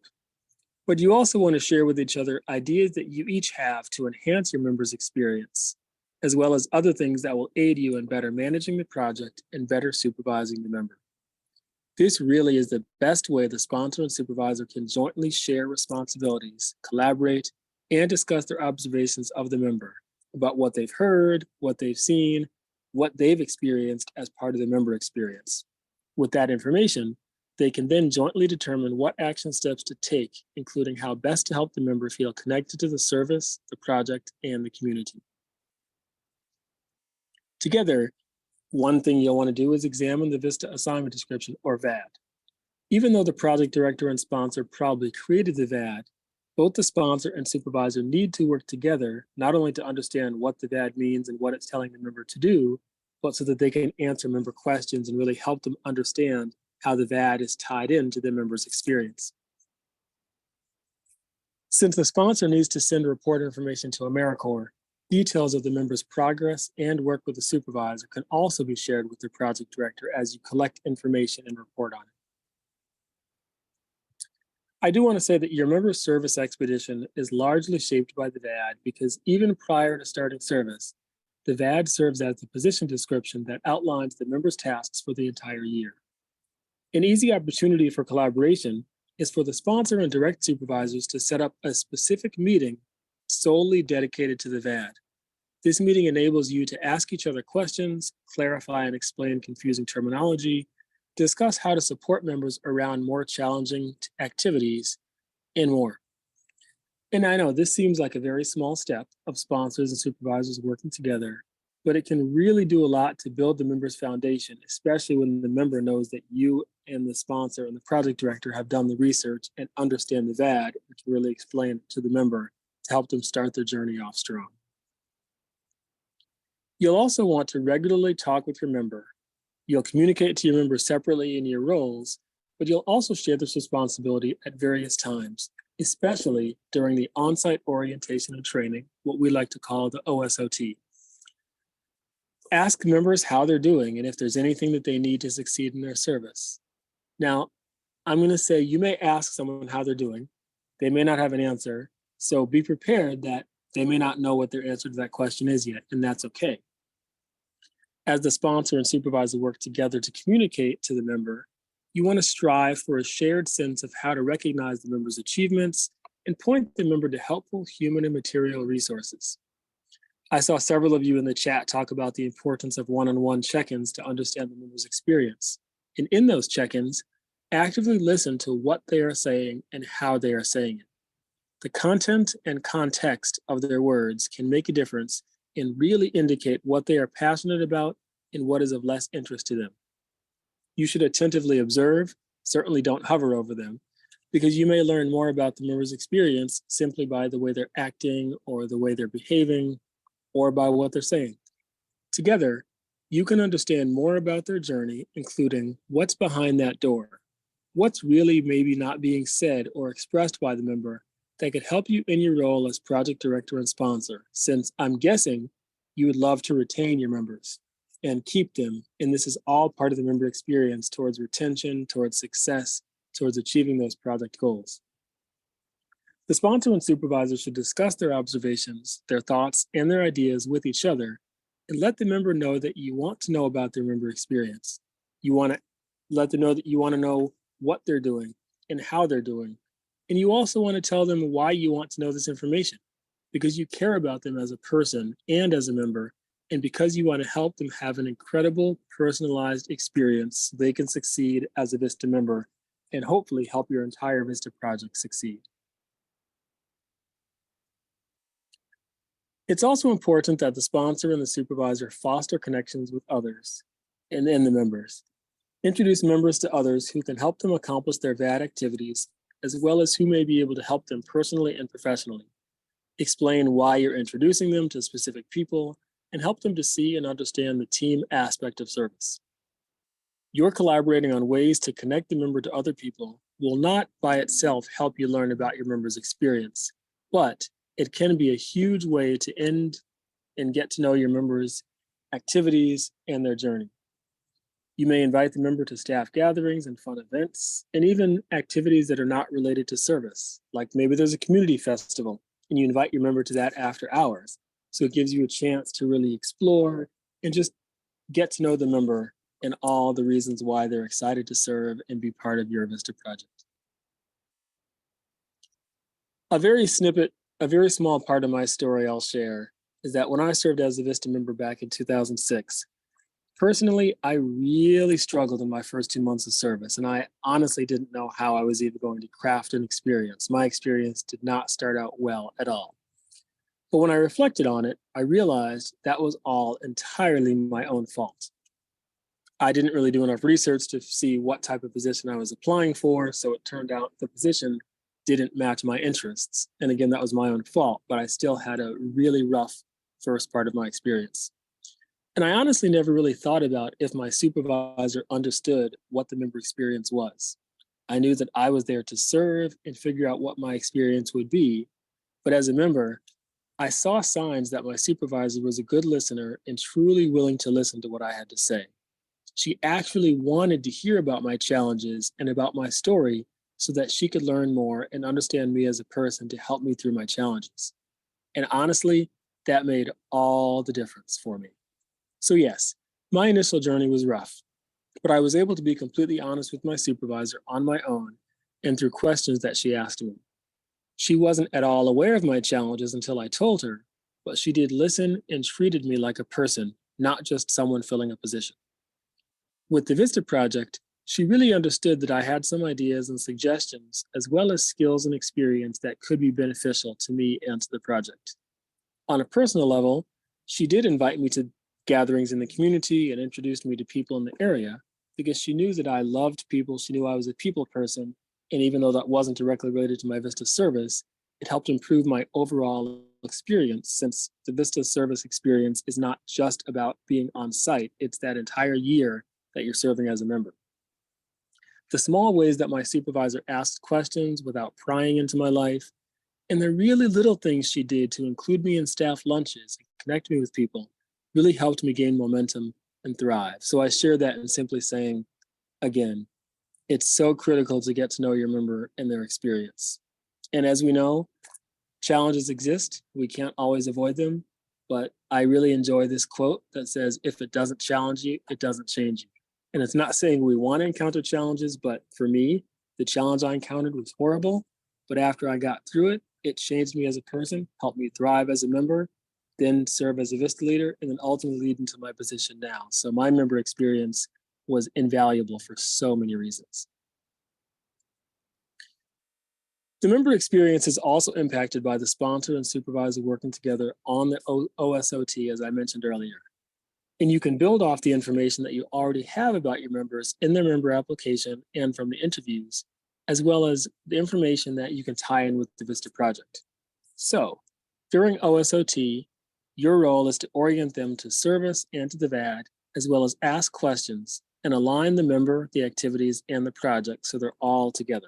But you also want to share with each other ideas that you each have to enhance your members' experience, as well as other things that will aid you in better managing the project and better supervising the member. This really is the best way the sponsor and supervisor can jointly share responsibilities, collaborate, and discuss their observations of the member about what they've heard, what they've seen, what they've experienced as part of the member experience. With that information, they can then jointly determine what action steps to take, including how best to help the member feel connected to the service, the project, and the community. Together, one thing you'll want to do is examine the VISTA assignment description, or VAD. Even though the project director and sponsor probably created the VAD, both the sponsor and supervisor need to work together, not only to understand what the VAD means and what it's telling the member to do, but so that they can answer member questions and really help them understand how the VAD is tied into the member's experience. Since the sponsor needs to send report information to AmeriCorps, details of the member's progress and work with the supervisor can also be shared with the project director as you collect information and report on it. I do want to say that your member service expedition is largely shaped by the VAD because even prior to starting service, the VAD serves as the position description that outlines the member's tasks for the entire year. An easy opportunity for collaboration is for the sponsor and direct supervisors to set up a specific meeting solely dedicated to the VAD. This meeting enables you to ask each other questions, clarify and explain confusing terminology, discuss how to support members around more challenging activities, and more. And I know this seems like a very small step of sponsors and supervisors working together, but it can really do a lot to build the member's foundation, especially when the member knows that you and the sponsor and the project director have done the research and understand the VAD and can really explain it to the member to help them start their journey off strong. You'll also want to regularly talk with your member. You'll communicate to your members separately in your roles, but you'll also share this responsibility at various times, especially during the on-site orientation and training, what we like to call the OSOT. Ask members how they're doing and if there's anything that they need to succeed in their service. Now, I'm going to say you may ask someone how they're doing. They may not have an answer, so be prepared that they may not know what their answer to that question is yet, and that's okay. As the sponsor and supervisor work together to communicate to the member, you want to strive for a shared sense of how to recognize the member's achievements and point the member to helpful human and material resources. I saw several of you in the chat talk about the importance of one-on-one check-ins to understand the member's experience. And in those check-ins, actively listen to what they are saying and how they are saying it. The content and context of their words can make a difference and really indicate what they are passionate about and what is of less interest to them. You should attentively observe, certainly don't hover over them, because you may learn more about the member's experience simply by the way they're acting or the way they're behaving or by what they're saying. Together, you can understand more about their journey, including what's behind that door, what's really maybe not being said or expressed by the member that could help you in your role as project director and sponsor, since I'm guessing you would love to retain your members and keep them. And this is all part of the member experience towards retention, towards success, towards achieving those project goals. The sponsor and supervisor should discuss their observations, their thoughts, and their ideas with each other and let the member know that you want to know about their member experience. You want to let them know that you want to know what they're doing and how they're doing. And you also want to tell them why you want to know this information, because you care about them as a person and as a member, and because you want to help them have an incredible personalized experience so they can succeed as a VISTA member and hopefully help your entire VISTA project succeed. It's also important that the sponsor and the supervisor foster connections with others and the members. Introduce members to others who can help them accomplish their VAD activities, as well as who may be able to help them personally and professionally. Explain why you're introducing them to specific people and help them to see and understand the team aspect of service. You're collaborating on ways to connect the member to other people will not by itself help you learn about your member's experience, but it can be a huge way to end and get to know your members' activities and their journey. You may invite the member to staff gatherings and fun events, and even activities that are not related to service, like maybe there's a community festival and you invite your member to that after hours. So it gives you a chance to really explore and just get to know the member and all the reasons why they're excited to serve and be part of your VISTA project. A very small part of my story I'll share is that when I served as a VISTA member back in 2006, Personally, I really struggled in my first 2 months of service, and I honestly didn't know how I was even going to craft an experience. My experience did not start out well at all. But when I reflected on it, I realized that was all entirely my own fault. I didn't really do enough research to see what type of position I was applying for, so it turned out the position didn't match my interests. And again, that was my own fault, but I still had a really rough first part of my experience. And I honestly never really thought about if my supervisor understood what the member experience was. I knew that I was there to serve and figure out what my experience would be. But as a member, I saw signs that my supervisor was a good listener and truly willing to listen to what I had to say. She actually wanted to hear about my challenges and about my story so that she could learn more and understand me as a person to help me through my challenges. And honestly, that made all the difference for me. So yes, my initial journey was rough, but I was able to be completely honest with my supervisor on my own and through questions that she asked me. She wasn't at all aware of my challenges until I told her, but she did listen and treated me like a person, not just someone filling a position. With the Vista project, she really understood that I had some ideas and suggestions, as well as skills and experience that could be beneficial to me and to the project. On a personal level, she did invite me to gatherings in the community and introduced me to people in the area because she knew that I loved people. She knew I was a people person. And even though that wasn't directly related to my Vista service, it helped improve my overall experience since the Vista service experience is not just about being on site, it's that entire year that you're serving as a member. The small ways that my supervisor asked questions without prying into my life, and the really little things she did to include me in staff lunches and connect me with people really helped me gain momentum and thrive. So I share that in simply saying, again, it's so critical to get to know your member and their experience. And as we know, challenges exist. We can't always avoid them, but I really enjoy this quote that says, if it doesn't challenge you, it doesn't change you. And it's not saying we want to encounter challenges, but for me, the challenge I encountered was horrible. But after I got through it, it changed me as a person, helped me thrive as a member, then serve as a Vista leader, and then ultimately lead into my position now. So my member experience was invaluable for so many reasons. The member experience is also impacted by the sponsor and supervisor working together on the OSOT, as I mentioned earlier. And you can build off the information that you already have about your members in their member application and from the interviews, as well as the information that you can tie in with the Vista project. So during OSOT, your role is to orient them to service and to the VAD, as well as ask questions and align the member, the activities, and the project so they're all together.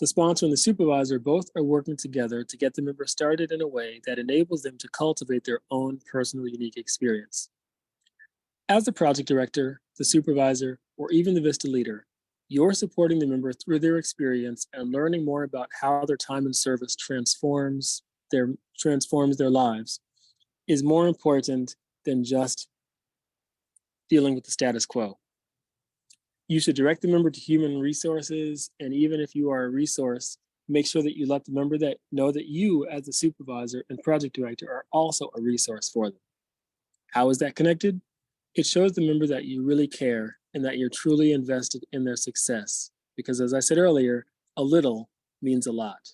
The sponsor and the supervisor both are working together to get the member started in a way that enables them to cultivate their own personal unique experience. As the project director, the supervisor, or even the Vista leader, you're supporting the member through their experience and learning more about how their time in service transforms their lives is more important than just dealing with the status quo. You should direct the member to human resources, and even if you are a resource, make sure that you let the member know that you, as the supervisor and project director, are also a resource for them. How is that connected? It shows the member that you really care and that you're truly invested in their success. Because as I said earlier, a little means a lot.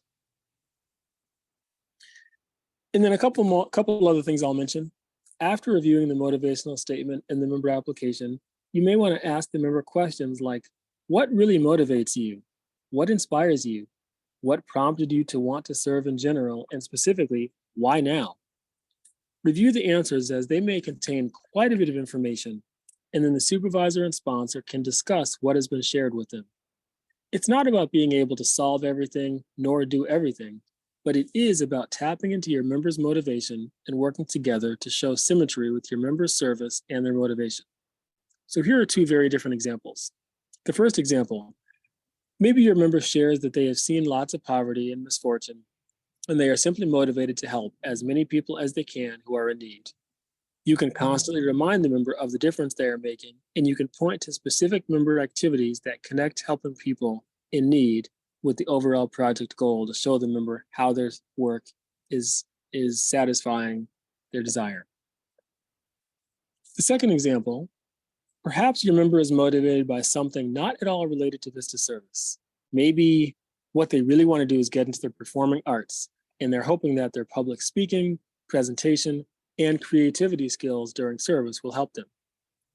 And then a couple other things I'll mention. After reviewing the motivational statement and the member application, you may want to ask the member questions like, what really motivates you? What inspires you? What prompted you to want to serve in general? And specifically, why now? Review the answers as they may contain quite a bit of information, and then the supervisor and sponsor can discuss what has been shared with them. It's not about being able to solve everything nor do everything, but it is about tapping into your members' motivation and working together to show symmetry with your members' service and their motivation. So here are two very different examples. The first example, maybe your member shares that they have seen lots of poverty and misfortune, and they are simply motivated to help as many people as they can who are in need. You can constantly remind the member of the difference they are making, and you can point to specific member activities that connect helping people in need with the overall project goal to show the member how their work is satisfying their desire. The second example, perhaps your member is motivated by something not at all related to Vista service. Maybe what they really want to do is get into the performing arts, and they're hoping that their public speaking, presentation, and creativity skills during service will help them.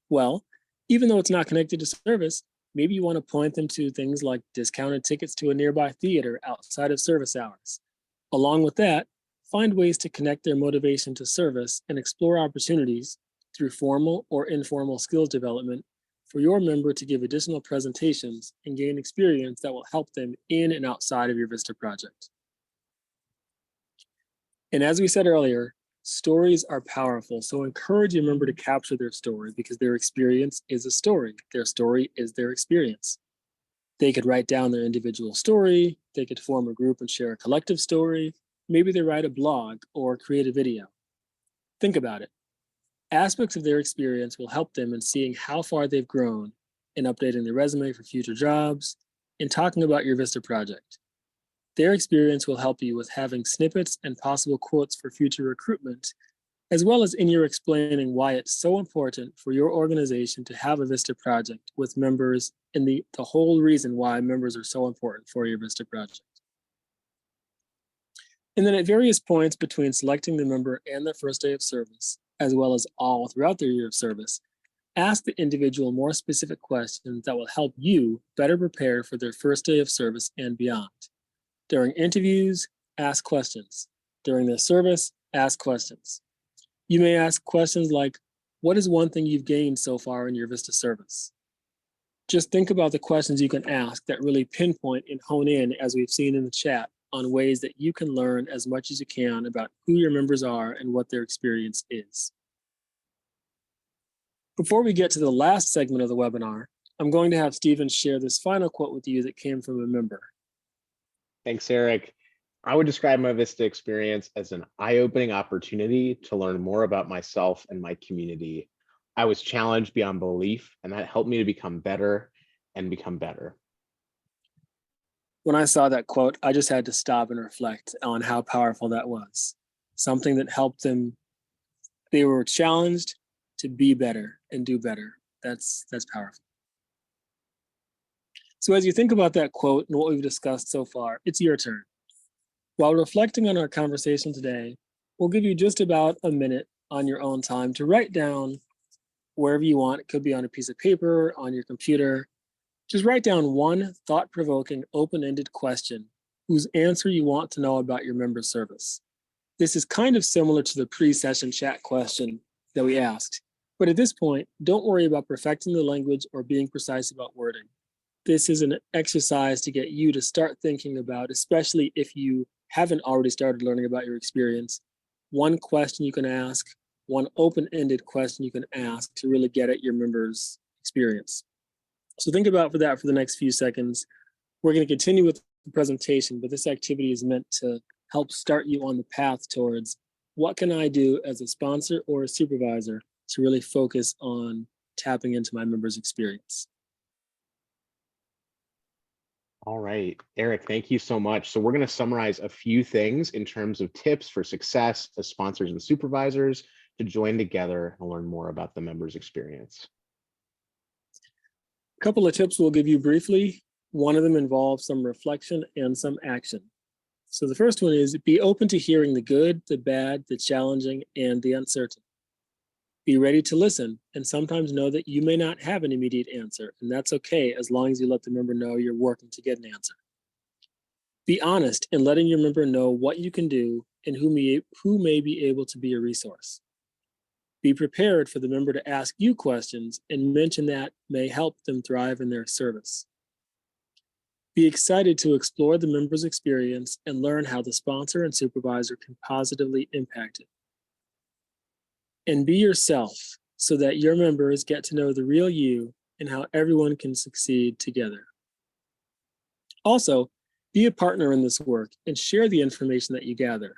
Well, even though it's not connected to service, maybe you want to point them to things like discounted tickets to a nearby theater outside of service hours. Along with that, find ways to connect their motivation to service and explore opportunities through formal or informal skills development for your member to give additional presentations and gain experience that will help them in and outside of your Vista project. And as we said earlier, stories are powerful, so encourage your member to capture their story because their experience is a story. Their story is their experience. They could write down their individual story, they could form a group and share a collective story, maybe they write a blog or create a video. Think about it. Aspects of their experience will help them in seeing how far they've grown, in updating their resume for future jobs, in talking about your Vista project. Their experience will help you with having snippets and possible quotes for future recruitment, as well as in your explaining why it's so important for your organization to have a Vista project with members and the whole reason why members are so important for your Vista project. And then at various points between selecting the member and their first day of service, as well as all throughout their year of service, ask the individual more specific questions that will help you better prepare for their first day of service and beyond. During interviews, ask questions. During their service, ask questions. You may ask questions like, what is one thing you've gained so far in your Vista service? Just think about the questions you can ask that really pinpoint and hone in, as we've seen in the chat, on ways that you can learn as much as you can about who your members are and what their experience is. Before we get to the last segment of the webinar, I'm going to have Stephen share this final quote with you that came from a member. Thanks, Eric. I would describe my Vista experience as an eye-opening opportunity to learn more about myself and my community. I was challenged beyond belief, and that helped me to become better and become better. When I saw that quote, I just had to stop and reflect on how powerful that was. Something that helped them, they were challenged to be better and do better. That's powerful. So as you think about that quote and what we've discussed so far, it's your turn. While reflecting on our conversation today, we'll give you just about a minute on your own time to write down wherever you want. It could be on a piece of paper, on your computer. Just write down one thought-provoking, open-ended question whose answer you want to know about your member service. This is kind of similar to the pre-session chat question that we asked. But at this point, don't worry about perfecting the language or being precise about wording. This is an exercise to get you to start thinking about, especially if you haven't already started learning about your experience, one question you can ask, one open-ended question you can ask to really get at your members' experience. So think about for that for the next few seconds. We're going to continue with the presentation, but this activity is meant to help start you on the path towards what can I do as a sponsor or a supervisor to really focus on tapping into my members' experience. All right, Eric, thank you so much. So we're going to summarize a few things in terms of tips for success as sponsors and supervisors to join together and learn more about the members' experience. A couple of tips we'll give you briefly. One of them involves some reflection and some action. So the first one is be open to hearing the good, the bad, the challenging, and the uncertain. Be ready to listen and sometimes know that you may not have an immediate answer, and that's okay as long as you let the member know you're working to get an answer. Be honest in letting your member know what you can do and who may be able to be a resource. Be prepared for the member to ask you questions and mention that may help them thrive in their service. Be excited to explore the member's experience and learn how the sponsor and supervisor can positively impact it. And be yourself so that your members get to know the real you and how everyone can succeed together. Also, be a partner in this work and share the information that you gather.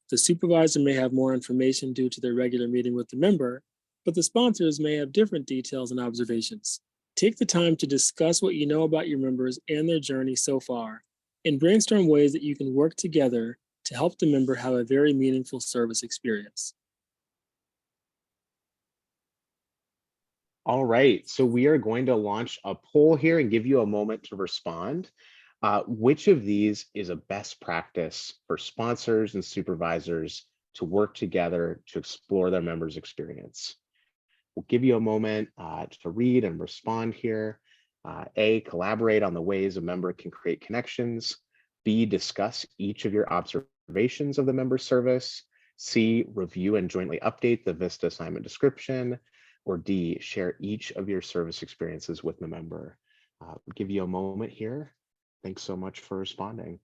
The supervisor may have more information due to their regular meeting with the member, but the sponsors may have different details and observations. Take the time to discuss what you know about your members and their journey so far, and brainstorm ways that you can work together to help the member have a very meaningful service experience. All right, so we are going to launch a poll here and give you a moment to respond. Which of these is a best practice for sponsors and supervisors to work together to explore their members' experience? We'll give you a moment to read and respond here. A, collaborate on the ways a member can create connections. B, discuss each of your observations of the member service. C, review and jointly update the VISTA assignment description. Or D, share each of your service experiences with the member. We'll give you a moment here. Thanks so much for responding.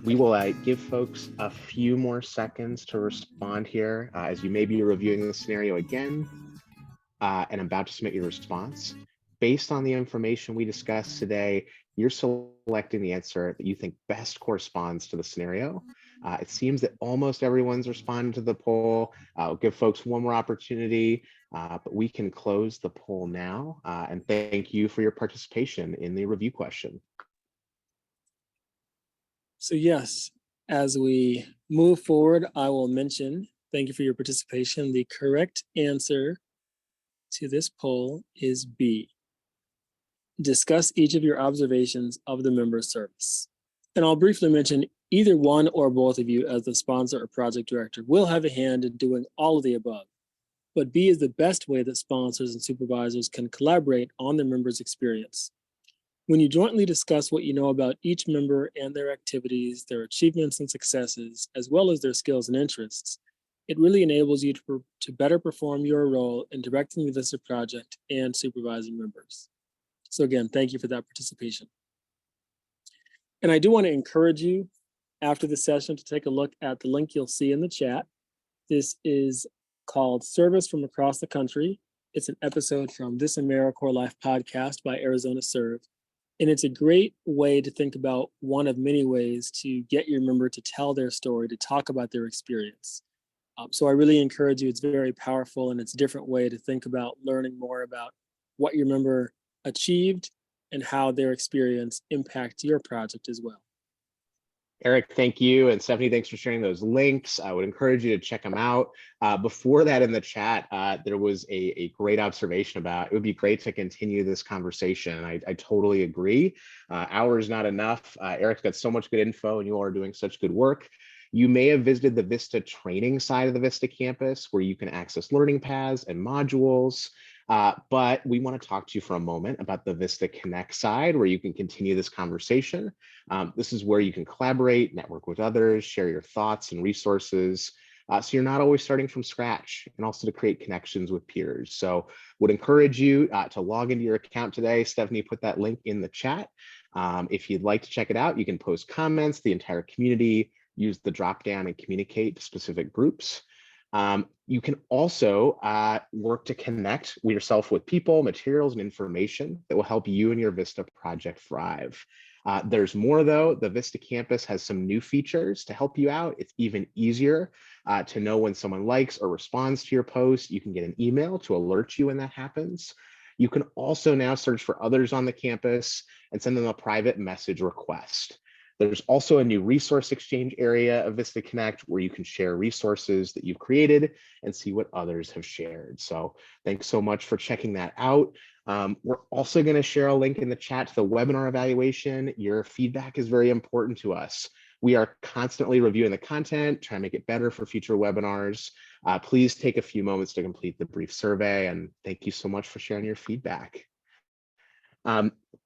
We will give folks a few more seconds to respond here as you may be reviewing the scenario again and about to submit your response. Based on the information we discussed today, you're selecting the answer that you think best corresponds to the scenario. It seems that almost everyone's responding to the poll. I'll give folks one more opportunity, but we can close the poll now. And thank you for your participation in the review question. So yes, as we move forward, I will mention, thank you for your participation. The correct answer to this poll is B. Discuss each of your observations of the member service. And I'll briefly mention either one or both of you as the sponsor or project director will have a hand in doing all of the above. But B is the best way that sponsors and supervisors can collaborate on their members' experience. When you jointly discuss what you know about each member and their activities, their achievements and successes, as well as their skills and interests, it really enables you to better perform your role in directing the VISTA project and supervising members. So again, thank you for that participation. And I do want to encourage you after the session to take a look at the link you'll see in the chat. This is called Service from Across the Country. It's an episode from This AmeriCorps Life podcast by Arizona Serve. And it's a great way to think about one of many ways to get your member to tell their story, to talk about their experience. So I really encourage you. It's very powerful and it's a different way to think about learning more about what your member achieved and how their experience impacts your project as well. Eric, thank you. And Stephanie, thanks for sharing those links. I would encourage you to check them out. Before that in the chat, there was a great observation about it would be great to continue this conversation. I totally agree. Hours not enough. Eric's got so much good info and you all are doing such good work. You may have visited the VISTA training side of the VISTA campus where you can access learning paths and modules. But we want to talk to you for a moment about the VISTA Connect side where you can continue this conversation. This is where you can collaborate, network with others, share your thoughts and resources. So you're not always starting from scratch, and also to create connections with peers. So would encourage you to log into your account today. Stephanie put that link in the chat. If you'd like to check it out, you can post comments, the entire community, use the drop down and communicate to specific groups. You can also work to connect yourself with people, materials, and information that will help you and your VISTA project thrive. There's more though. The VISTA campus has some new features to help you out. It's even easier to know when someone likes or responds to your post. You can get an email to alert you when that happens. You can also now search for others on the campus and send them a private message request. There's also a new resource exchange area of VISTA Connect where you can share resources that you've created and see what others have shared. So thanks so much for checking that out. We're also going to share a link in the chat to the webinar evaluation. Your feedback is very important to us. We are constantly reviewing the content, trying to make it better for future webinars. Please take a few moments to complete the brief survey, and thank you so much for sharing your feedback.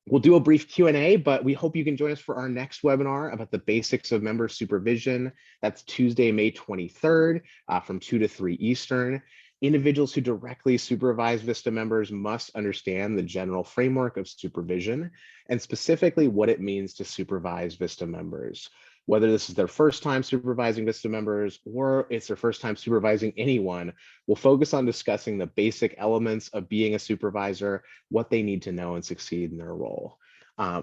We'll do a brief Q&A, but we hope you can join us for our next webinar about the basics of member supervision. That's Tuesday, May 23rd from 2 to 3 Eastern. Individuals who directly supervise VISTA members must understand the general framework of supervision and specifically what it means to supervise VISTA members. Whether this is their first time supervising VISTA members or it's their first time supervising anyone, we'll focus on discussing the basic elements of being a supervisor, what they need to know and succeed in their role.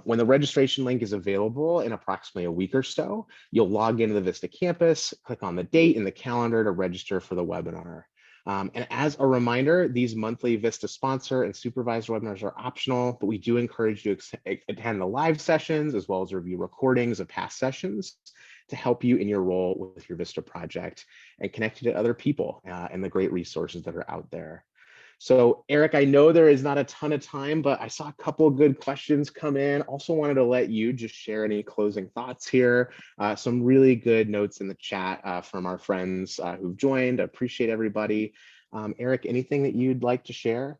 When the registration link is available in approximately a week or so, you'll log into the VISTA campus, click on the date in the calendar to register for the webinar. And as a reminder, these monthly VISTA sponsor and supervisor webinars are optional, but we do encourage you to attend the live sessions as well as review recordings of past sessions to help you in your role with your VISTA project and connect you to other people and the great resources that are out there. So Eric, I know there is not a ton of time, but I saw a couple of good questions come in. Also wanted to let you just share any closing thoughts here. Some really good notes in the chat from our friends who've joined. I appreciate everybody. Eric, anything that you'd like to share?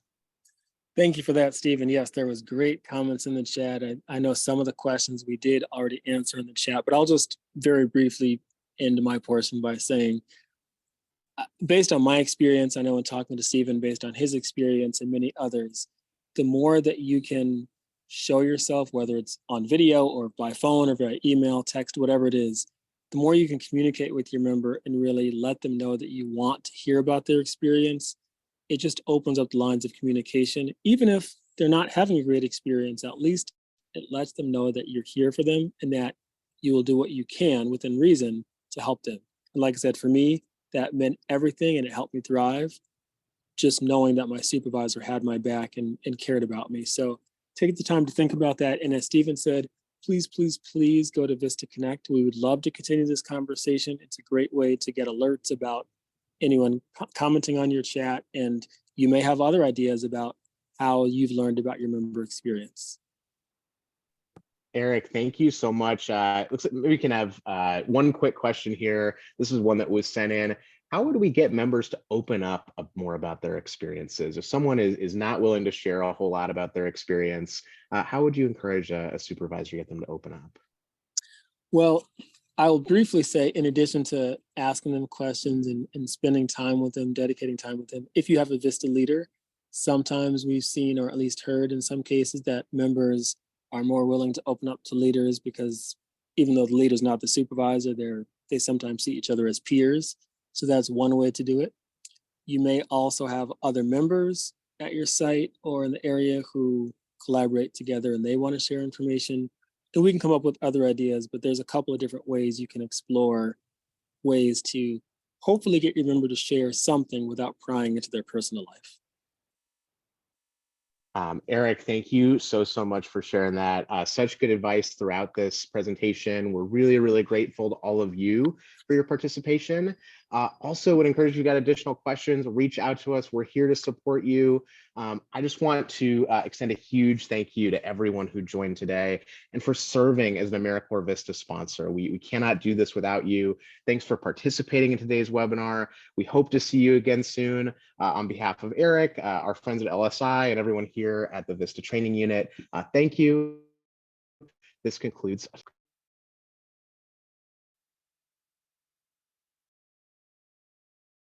Thank you for that, Stephen. Yes, there was great comments in the chat. I know some of the questions we did already answer in the chat, but I'll just very briefly end my portion by saying, based on my experience, I know in talking to Stephen, based on his experience and many others, the more that you can show yourself, whether it's on video or by phone or via email, text, whatever it is, the more you can communicate with your member and really let them know that you want to hear about their experience, it just opens up the lines of communication. Even if they're not having a great experience, at least it lets them know that you're here for them and that you will do what you can within reason to help them. And like I said, for me, that meant everything and it helped me thrive, just knowing that my supervisor had my back and cared about me. So take the time to think about that. And as Stephen said, please, please, please go to Vista Connect. We would love to continue this conversation. It's a great way to get alerts about anyone commenting on your chat, and you may have other ideas about how you've learned about your member experience. Eric, thank you so much. Looks like maybe we can have one quick question here. This is one that was sent in. How would we get members to open up more about their experiences? If someone is not willing to share a whole lot about their experience, how would you encourage a supervisor to get them to open up? Well, I will briefly say, in addition to asking them questions and spending time with them, dedicating time with them, if you have a Vista leader, sometimes we've seen, or at least heard in some cases, that members are more willing to open up to leaders because even though the leader's not the supervisor, they sometimes see each other as peers. So that's one way to do it. You may also have other members at your site or in the area who collaborate together and they want to share information. And we can come up with other ideas, but there's a couple of different ways you can explore ways to hopefully get your member to share something without prying into their personal life. Eric, thank you so much for sharing that. Such good advice throughout this presentation. We're really, really grateful to all of you for your participation. Also would encourage you got additional questions, reach out to us. We're here to support you. I just want to extend a huge thank you to everyone who joined today and for serving as an AmeriCorps Vista sponsor. We cannot do this without you. Thanks for participating in today's webinar. We hope to see you again soon. On behalf of Eric, our friends at LSI, and everyone here at the Vista Training Unit, thank you. This concludes